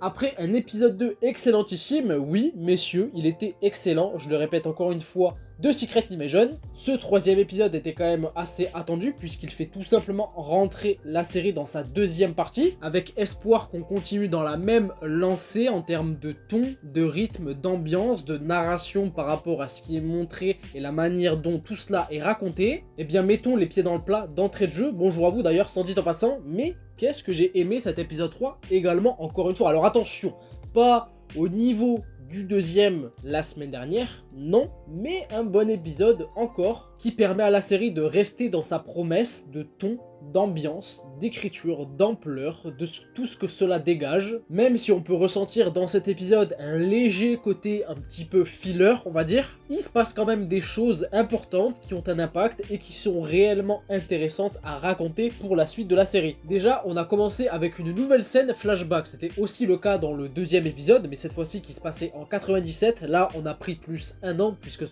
Après un épisode 2 excellentissime, oui, messieurs, il était excellent, je le répète encore une fois, de Secret Invasion. Ce troisième épisode était quand même assez attendu, puisqu'il fait tout simplement rentrer la série dans sa deuxième partie, avec espoir qu'on continue dans la même lancée en termes de ton, de rythme, d'ambiance, de narration par rapport à ce qui est montré et la manière dont tout cela est raconté. Eh bien, mettons les pieds dans le plat d'entrée de jeu. Bonjour à vous d'ailleurs, sans dit en passant, mais qu'est-ce que j'ai aimé cet épisode 3 également, encore une fois. Alors attention, pas au niveau du deuxième la semaine dernière, non, mais un bon épisode encore qui permet à la série de rester dans sa promesse de ton, d'ambiance, d'écriture, d'ampleur, de tout ce que cela dégage, même si on peut ressentir dans cet épisode un léger côté un petit peu filler, on va dire, il se passe quand même des choses importantes qui ont un impact et qui sont réellement intéressantes à raconter pour la suite de la série. Déjà, on a commencé avec une nouvelle scène flashback, c'était aussi le cas dans le deuxième épisode, mais cette fois-ci qui se passait en 97, là on a pris plus un an, puisque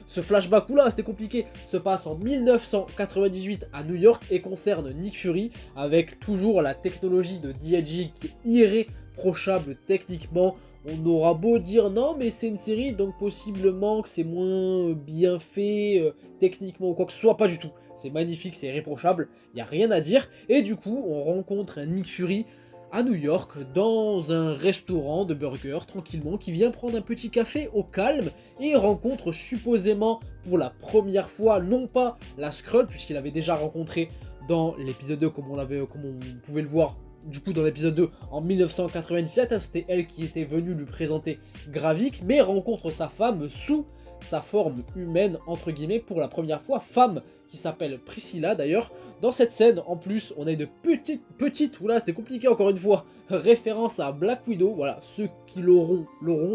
ce flashback, oula, c'était compliqué, se passe en 1998 à New York et concerne Nick Fury avec toujours la technologie de DLG qui est irréprochable techniquement. On aura beau dire non, mais c'est une série donc possiblement que c'est moins bien fait techniquement ou quoi que ce soit, pas du tout. C'est magnifique, c'est irréprochable, il n'y a rien à dire. Et du coup, on rencontre un Nick Fury à New York, dans un restaurant de burgers, tranquillement, qui vient prendre un petit café au calme et rencontre supposément pour la première fois, non pas la Skrull, puisqu'il avait déjà rencontré dans l'épisode 2, comme on pouvait le voir du coup dans l'épisode 2 en 1997, hein, c'était elle qui était venue lui présenter Gravik, mais rencontre sa femme sous sa forme humaine, entre guillemets, pour la première fois, femme qui s'appelle Priscilla d'ailleurs. Dans cette scène, en plus, on a une petite, oula, c'était compliqué encore une fois, référence à Black Widow, voilà, ceux qui l'auront,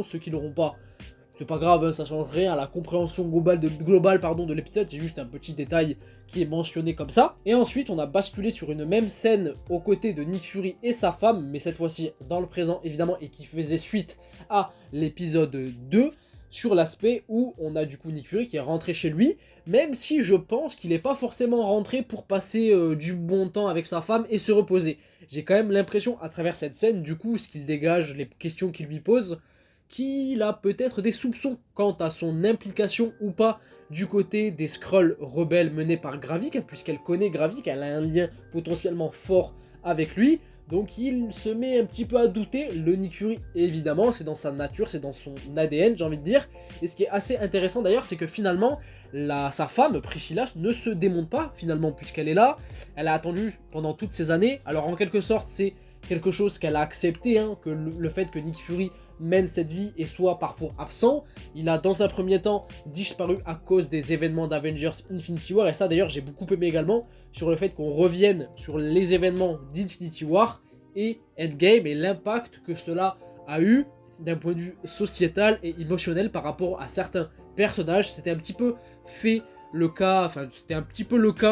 ceux qui l'auront pas, c'est pas grave, hein, ça change rien à la compréhension globale de l'épisode, c'est juste un petit détail qui est mentionné comme ça. Et ensuite, on a basculé sur une même scène aux côtés de Nick Fury et sa femme, mais cette fois-ci dans le présent évidemment, et qui faisait suite à l'épisode 2, sur l'aspect où on a du coup Nick Fury qui est rentré chez lui, même si je pense qu'il n'est pas forcément rentré pour passer du bon temps avec sa femme et se reposer. J'ai quand même l'impression à travers cette scène, du coup, ce qu'il dégage, les questions qu'il lui pose, qu'il a peut-être des soupçons quant à son implication ou pas du côté des Skrulls rebelles menés par Gravik, hein, puisqu'elle connaît Gravik, elle a un lien potentiellement fort avec lui. Donc il se met un petit peu à douter, le Nick Fury évidemment, c'est dans sa nature, c'est dans son ADN j'ai envie de dire. Et ce qui est assez intéressant d'ailleurs, c'est que finalement, sa femme, Priscilla, ne se démonte pas finalement, puisqu'elle est là, elle a attendu pendant toutes ces années. Alors en quelque sorte, c'est quelque chose qu'elle a accepté, hein, que le fait que Nick Fury mène cette vie et soit parfois absent. Il a dans un premier temps disparu à cause des événements d'Avengers Infinity War, et ça d'ailleurs j'ai beaucoup aimé également, sur le fait qu'on revienne sur les événements d'Infinity War et Endgame et l'impact que cela a eu d'un point de vue sociétal et émotionnel par rapport à certains personnages. C'était un petit peu fait le cas,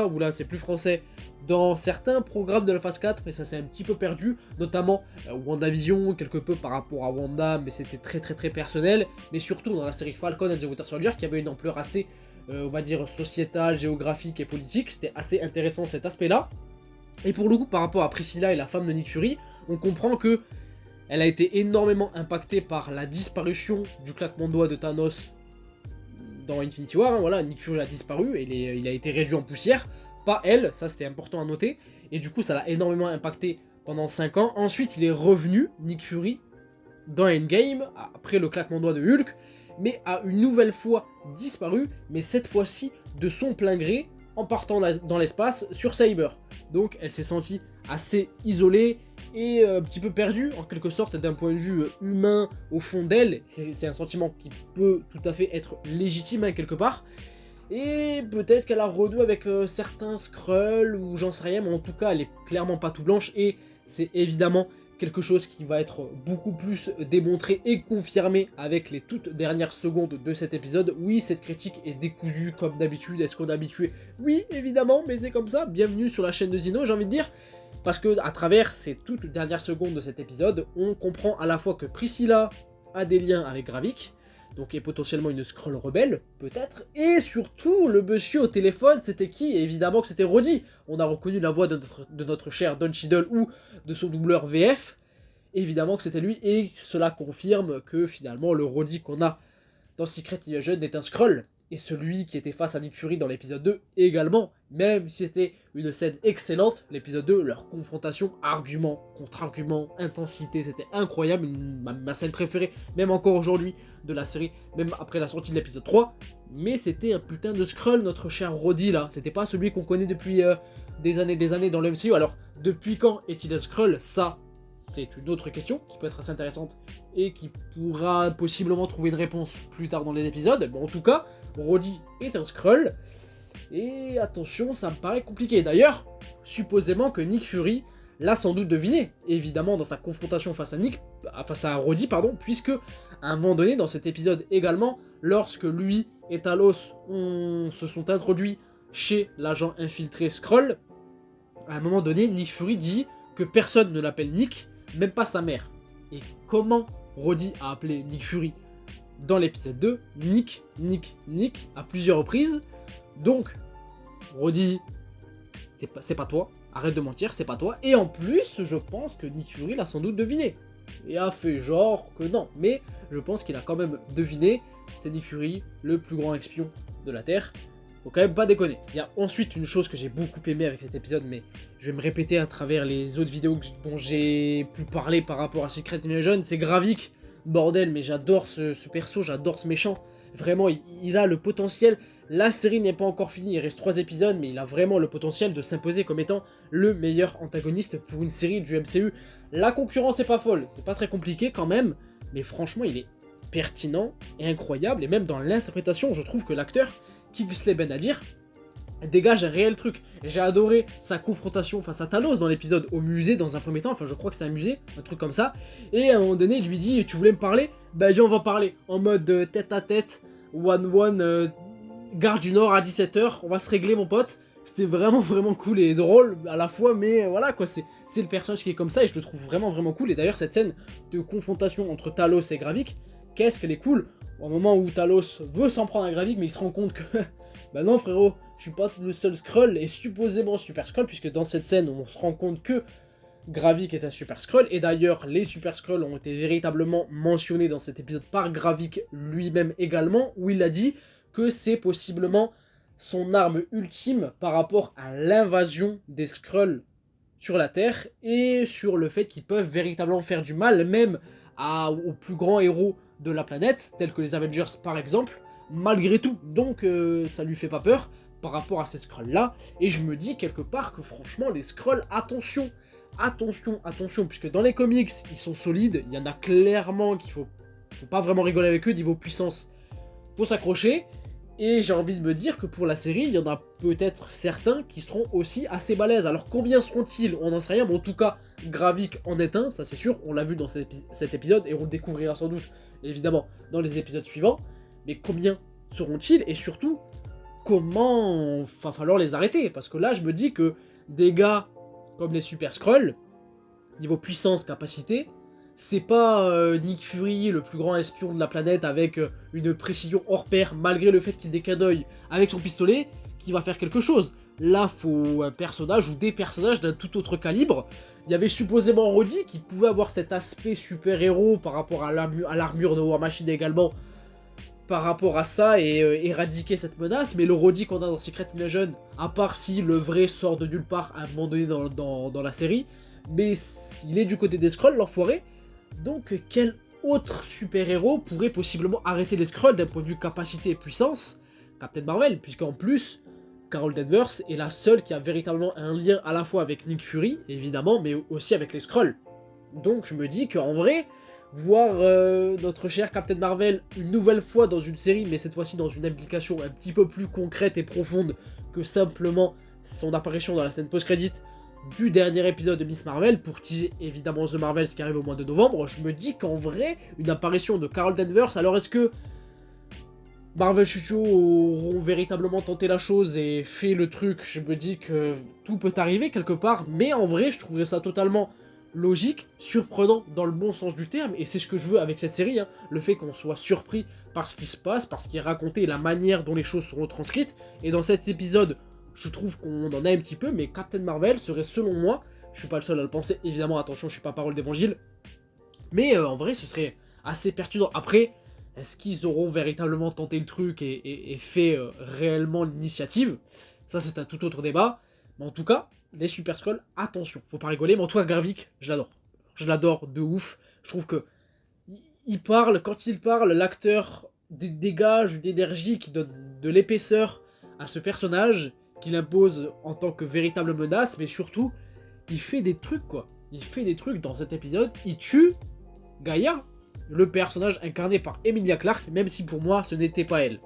où là c'est plus français, dans certains programmes de la phase 4, mais ça s'est un petit peu perdu, notamment WandaVision, quelque peu par rapport à Wanda, mais c'était très personnel, mais surtout dans la série Falcon and the Winter Soldier, qui avait une ampleur assez, on va dire, sociétale, géographique et politique. C'était assez intéressant cet aspect-là. Et pour le coup, par rapport à Priscilla et la femme de Nick Fury, on comprend que elle a été énormément impactée par la disparition du claquement de doigts de Thanos dans Infinity War, hein, voilà, Nick Fury a disparu, et il a été réduit en poussière, pas elle, ça c'était important à noter, et du coup ça l'a énormément impacté pendant 5 ans. Ensuite il est revenu, Nick Fury, dans Endgame, après le claquement de doigts de Hulk, mais a une nouvelle fois disparu, mais cette fois-ci de son plein gré, en partant dans l'espace sur Cyber. Donc elle s'est sentie assez isolée et un petit peu perdue, en quelque sorte, d'un point de vue humain au fond d'elle. C'est un sentiment qui peut tout à fait être légitime, hein, quelque part. Et peut-être qu'elle a renoué avec certains Skrulls, ou j'en sais rien, mais en tout cas elle est clairement pas tout blanche, et c'est évidemment quelque chose qui va être beaucoup plus démontré et confirmé avec les toutes dernières secondes de cet épisode. Oui, cette critique est décousue comme d'habitude, est-ce qu'on est habitué? Oui, évidemment, mais c'est comme ça, bienvenue sur la chaîne de Zino, j'ai envie de dire, parce que à travers ces toutes dernières secondes de cet épisode, on comprend à la fois que Priscilla a des liens avec Gravik, donc est potentiellement une Skrull rebelle, peut-être, et surtout, le monsieur au téléphone, c'était qui? Et évidemment que c'était Rhodey. On a reconnu la voix de notre cher Don Cheadle ou de son doubleur VF, évidemment que c'était lui, et cela confirme que finalement le Roddy qu'on a dans Secret Invasion est un Skrull, et celui qui était face à Nick Fury dans l'épisode 2 également, même si c'était une scène excellente, l'épisode 2, leur confrontation, argument contre argument, intensité, c'était incroyable, ma scène préférée, même encore aujourd'hui, de la série, même après la sortie de l'épisode 3, mais c'était un putain de Skrull, notre cher Roddy là, c'était pas celui qu'on connaît depuis des années dans le MCU, alors depuis quand est-il un Skrull? Ça, c'est une autre question qui peut être assez intéressante et qui pourra possiblement trouver une réponse plus tard dans les épisodes, mais en tout cas, Roddy est un Skrull, et attention, ça me paraît compliqué. D'ailleurs, supposément que Nick Fury l'a sans doute deviné, évidemment dans sa confrontation face à Roddy, puisque à un moment donné dans cet épisode également, lorsque lui et Talos se sont introduits chez l'agent infiltré Skrull, à un moment donné, Nick Fury dit que personne ne l'appelle Nick, même pas sa mère. Et comment Roddy a appelé Nick Fury dans l'épisode 2, Nick, à plusieurs reprises. Donc, Roddy, c'est pas toi, arrête de mentir, c'est pas toi. Et en plus, je pense que Nick Fury l'a sans doute deviné. Et a fait genre que non, mais je pense qu'il a quand même deviné, c'est Nick Fury, le plus grand espion de la Terre. Faut quand même pas déconner. Il y a ensuite une chose que j'ai beaucoup aimé avec cet épisode, mais je vais me répéter à travers les autres vidéos dont j'ai pu parler par rapport à Secret Invasion, c'est Gravik. Bordel, mais j'adore ce perso, j'adore ce méchant. Vraiment, il a le potentiel. La série n'est pas encore finie, il reste 3 épisodes, mais il a vraiment le potentiel de s'imposer comme étant le meilleur antagoniste pour une série du MCU. La concurrence est pas folle, c'est pas très compliqué quand même, mais franchement, il est pertinent et incroyable, et même dans l'interprétation, je trouve que l'acteur, Kingsley Ben-Adir, dégage un réel truc. J'ai adoré sa confrontation face à Talos dans l'épisode au musée dans un premier temps, enfin je crois que c'est un musée, un truc comme ça, et à un moment donné il lui dit tu voulais me parler? Bah viens on va parler, en mode tête à tête, one gare du Nord à 17h, on va se régler mon pote. C'était vraiment cool et drôle à la fois, mais voilà quoi, c'est le personnage qui est comme ça et je le trouve vraiment cool. Et d'ailleurs cette scène de confrontation entre Talos et Gravik, qu'est-ce qu'elle est cool, au moment où Talos veut s'en prendre à Gravik mais il se rend compte que bah non frérot, je suis pas le seul Skrull et supposément Super Skrull, puisque dans cette scène on se rend compte que Gravik est un Super Skrull, et d'ailleurs les Super Skrulls ont été véritablement mentionnés dans cet épisode par Gravik lui-même également, où il a dit que c'est possiblement son arme ultime par rapport à l'invasion des Skrulls sur la Terre, et sur le fait qu'ils peuvent véritablement faire du mal, même aux plus grands héros de la planète, tels que les Avengers par exemple, malgré tout, donc ça lui fait pas peur par rapport à ces Skrulls là, et je me dis quelque part que franchement les Skrulls, attention, puisque dans les comics ils sont solides, il y en a clairement qu'il faut pas vraiment rigoler avec eux niveau puissance, faut s'accrocher, et j'ai envie de me dire que pour la série, il y en a peut-être certains qui seront aussi assez balèzes. Alors combien seront-ils? On n'en sait rien, mais en tout cas, Gravik en est un, ça c'est sûr, on l'a vu dans cet épisode, et on le découvrira sans doute, évidemment, dans les épisodes suivants, mais combien seront-ils, et surtout, comment va falloir les arrêter? Parce que là, je me dis que des gars comme les Super Skrulls, niveau puissance, capacité, c'est pas Nick Fury, le plus grand espion de la planète, avec une précision hors pair, malgré le fait qu'il décadoye avec son pistolet, qui va faire quelque chose. Là, faut un personnage ou des personnages d'un tout autre calibre. Il y avait supposément Roddy qui pouvait avoir cet aspect super-héros par rapport à l'armure de War Machine également, par rapport à ça, et éradiquer cette menace, mais le Roddy qu'on a dans Secret Invasion, à part si le vrai sort de nulle part à un moment donné dans la série, mais il est du côté des Skrulls, l'enfoiré. Donc quel autre super-héros pourrait possiblement arrêter les Skrulls d'un point de vue capacité et puissance? Captain Marvel, puisqu'en plus, Carol Danvers est la seule qui a véritablement un lien à la fois avec Nick Fury, évidemment, mais aussi avec les Skrulls. Donc je me dis qu'en vrai, voir notre cher Captain Marvel une nouvelle fois dans une série, mais cette fois-ci dans une implication un petit peu plus concrète et profonde que simplement son apparition dans la scène post-crédit du dernier épisode de Miss Marvel, pour teaser évidemment The Marvels qui arrive au mois de novembre, je me dis qu'en vrai, une apparition de Carol Danvers, alors est-ce que Marvel Studios auront véritablement tenté la chose et fait le truc? Je me dis que tout peut arriver quelque part, mais en vrai, je trouverais ça totalement logique, surprenant dans le bon sens du terme, et c'est ce que je veux avec cette série, hein, le fait qu'on soit surpris par ce qui se passe, par ce qui est raconté, et la manière dont les choses seront transcrites, et dans cet épisode, je trouve qu'on en a un petit peu, mais Captain Marvel serait selon moi, je suis pas le seul à le penser, évidemment, attention, je suis pas parole d'évangile, Mais en vrai, ce serait assez pertinent. Après, est-ce qu'ils auront véritablement tenté le truc et fait réellement l'initiative? Ça, c'est un tout autre débat. Mais en tout cas, les Super Skrulls, attention, faut pas rigoler. Mais en tout cas, Gravik, je l'adore. Je l'adore de ouf. Je trouve que il parle, quand il parle, l'acteur dégage d'énergie qui donne de l'épaisseur à ce personnage, qu'il impose en tant que véritable menace, mais surtout, il fait des trucs, quoi. Il fait des trucs dans cet épisode. Il tue Gaïa, le personnage incarné par Emilia Clarke, même si pour moi, ce n'était pas elle.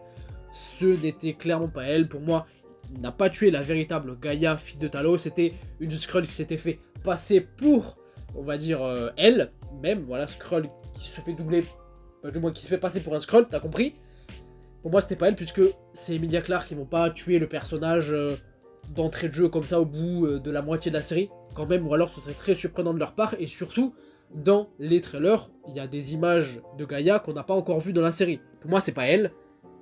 Ce n'était clairement pas elle. Pour moi, il n'a pas tué la véritable Gaïa, fille de Talos. C'était une Skrull qui s'était fait passer pour, on va dire, elle. Même, voilà, Skrull qui se fait doubler, du moins qui se fait passer pour un Skrull, t'as compris? Pour moi, c'était pas elle, puisque c'est Emilia Clarke qui vont pas tuer le personnage d'entrée de jeu comme ça au bout de la moitié de la série, quand même, ou alors ce serait très surprenant de leur part, et surtout, dans les trailers, il y a des images de Gaïa qu'on n'a pas encore vues dans la série. Pour moi, c'est pas elle,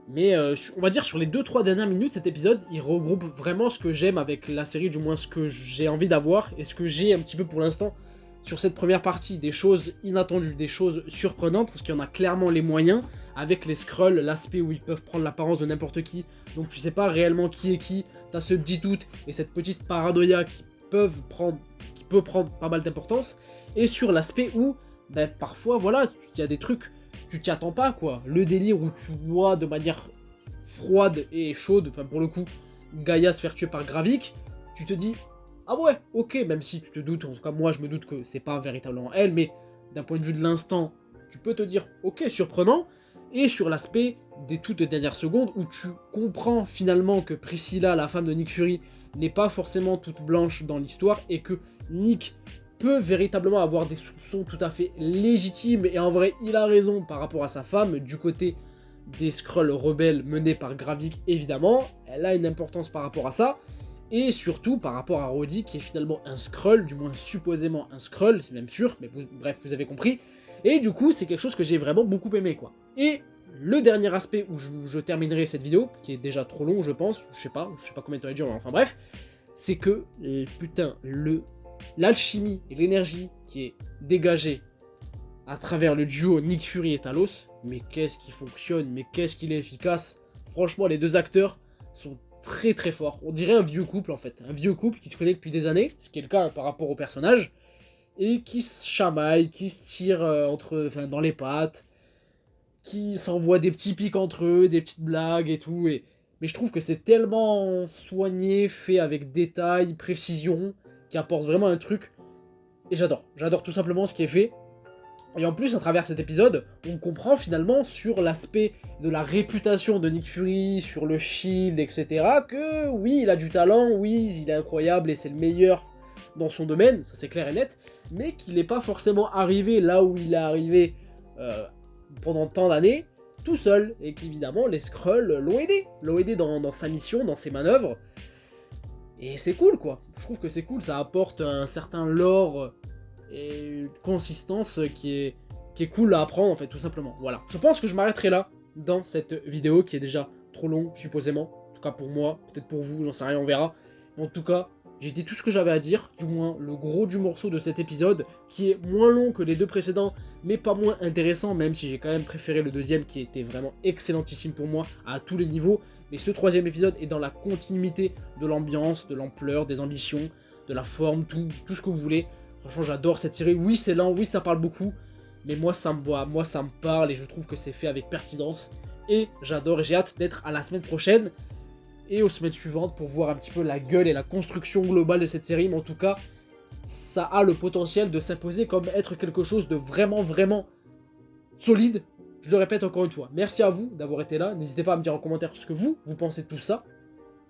mais on va dire sur les 2-3 dernières minutes, cet épisode, il regroupe vraiment ce que j'aime avec la série, du moins ce que j'ai envie d'avoir, et ce que j'ai un petit peu pour l'instant sur cette première partie, des choses inattendues, des choses surprenantes, parce qu'il y en a clairement les moyens, avec les Skrulls, l'aspect où ils peuvent prendre l'apparence de n'importe qui, donc tu sais pas réellement qui est qui, t'as ce petit doute et cette petite paranoïa qui peut prendre pas mal d'importance, et sur l'aspect où, ben, parfois, voilà, il y a des trucs, tu t'y attends pas, quoi, le délire où tu vois de manière froide et chaude, enfin pour le coup, Gaïa se faire tuer par Gravik, tu te dis, ah ouais, ok, même si tu te doutes, en tout cas moi je me doute que c'est pas véritablement elle, mais d'un point de vue de l'instant, tu peux te dire, ok, surprenant, et sur l'aspect des toutes dernières secondes, où tu comprends finalement que Priscilla, la femme de Nick Fury, n'est pas forcément toute blanche dans l'histoire, et que Nick peut véritablement avoir des soupçons tout à fait légitimes, et en vrai, il a raison par rapport à sa femme, du côté des Skrulls rebelles menés par Gravik, évidemment, elle a une importance par rapport à ça, et surtout par rapport à Rhodey qui est finalement un Skrull, du moins supposément un Skrull, c'est même sûr, mais bref, vous avez compris. Et du coup, c'est quelque chose que j'ai vraiment beaucoup aimé, quoi. Et le dernier aspect où je terminerai cette vidéo, qui est déjà trop long, je pense, je sais pas combien de temps elle dure, enfin bref, c'est que, putain, l'alchimie et l'énergie qui est dégagée à travers le duo Nick Fury et Talos, mais qu'est-ce qui fonctionne, mais qu'est-ce qu'il est efficace. Franchement, les deux acteurs sont très très fort. On dirait un vieux couple en fait. Un vieux couple qui se connaît depuis des années, ce qui est le cas par rapport au personnage, et qui se chamaille, qui se tire dans les pattes, qui s'envoient des petits pics entre eux, des petites blagues et tout. Mais je trouve que c'est tellement soigné, fait avec détail, précision, qui apporte vraiment un truc. Et j'adore. J'adore tout simplement ce qui est fait. Et en plus, à travers cet épisode, on comprend finalement sur l'aspect de la réputation de Nick Fury, sur le Shield, etc., que oui, il a du talent, oui, il est incroyable et c'est le meilleur dans son domaine, ça c'est clair et net, mais qu'il n'est pas forcément arrivé là où il est arrivé pendant tant d'années, tout seul, et qu'évidemment, les Skrulls l'ont aidé dans sa mission, dans ses manœuvres, et c'est cool, quoi. Je trouve que c'est cool, ça apporte un certain lore et une consistance qui est cool à apprendre en fait, tout simplement. Voilà, je pense que je m'arrêterai là dans cette vidéo qui est déjà trop longue supposément, en tout cas pour moi, peut-être pour vous, j'en sais rien, on verra. Mais en tout cas, j'ai dit tout ce que j'avais à dire, du moins le gros du morceau de cet épisode, qui est moins long que les deux précédents, mais pas moins intéressant, même si j'ai quand même préféré le deuxième qui était vraiment excellentissime pour moi à tous les niveaux. Mais ce troisième épisode est dans la continuité de l'ambiance, de l'ampleur, des ambitions, de la forme, tout ce que vous voulez. Franchement, j'adore cette série. Oui, c'est lent, oui, ça parle beaucoup. Mais moi, ça me voit, moi, ça me parle et je trouve que c'est fait avec pertinence. Et j'adore et j'ai hâte d'être à la semaine prochaine et aux semaines suivantes pour voir un petit peu la gueule et la construction globale de cette série. Mais en tout cas, ça a le potentiel de s'imposer comme être quelque chose de vraiment, vraiment solide. Je le répète encore une fois. Merci à vous d'avoir été là. N'hésitez pas à me dire en commentaire ce que vous pensez de tout ça.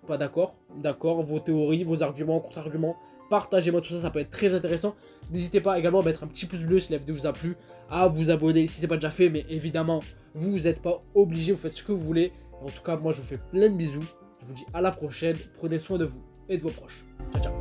Pas d'accord, d'accord, vos théories, vos arguments, contre-arguments. Partagez-moi tout ça, ça peut être très intéressant. N'hésitez pas également à mettre un petit pouce bleu si la vidéo vous a plu, à vous abonner si c'est pas déjà fait, mais évidemment, vous n'êtes pas obligé, vous faites ce que vous voulez. En tout cas, moi je vous fais plein de bisous. Je vous dis à la prochaine, prenez soin de vous et de vos proches. Ciao, ciao.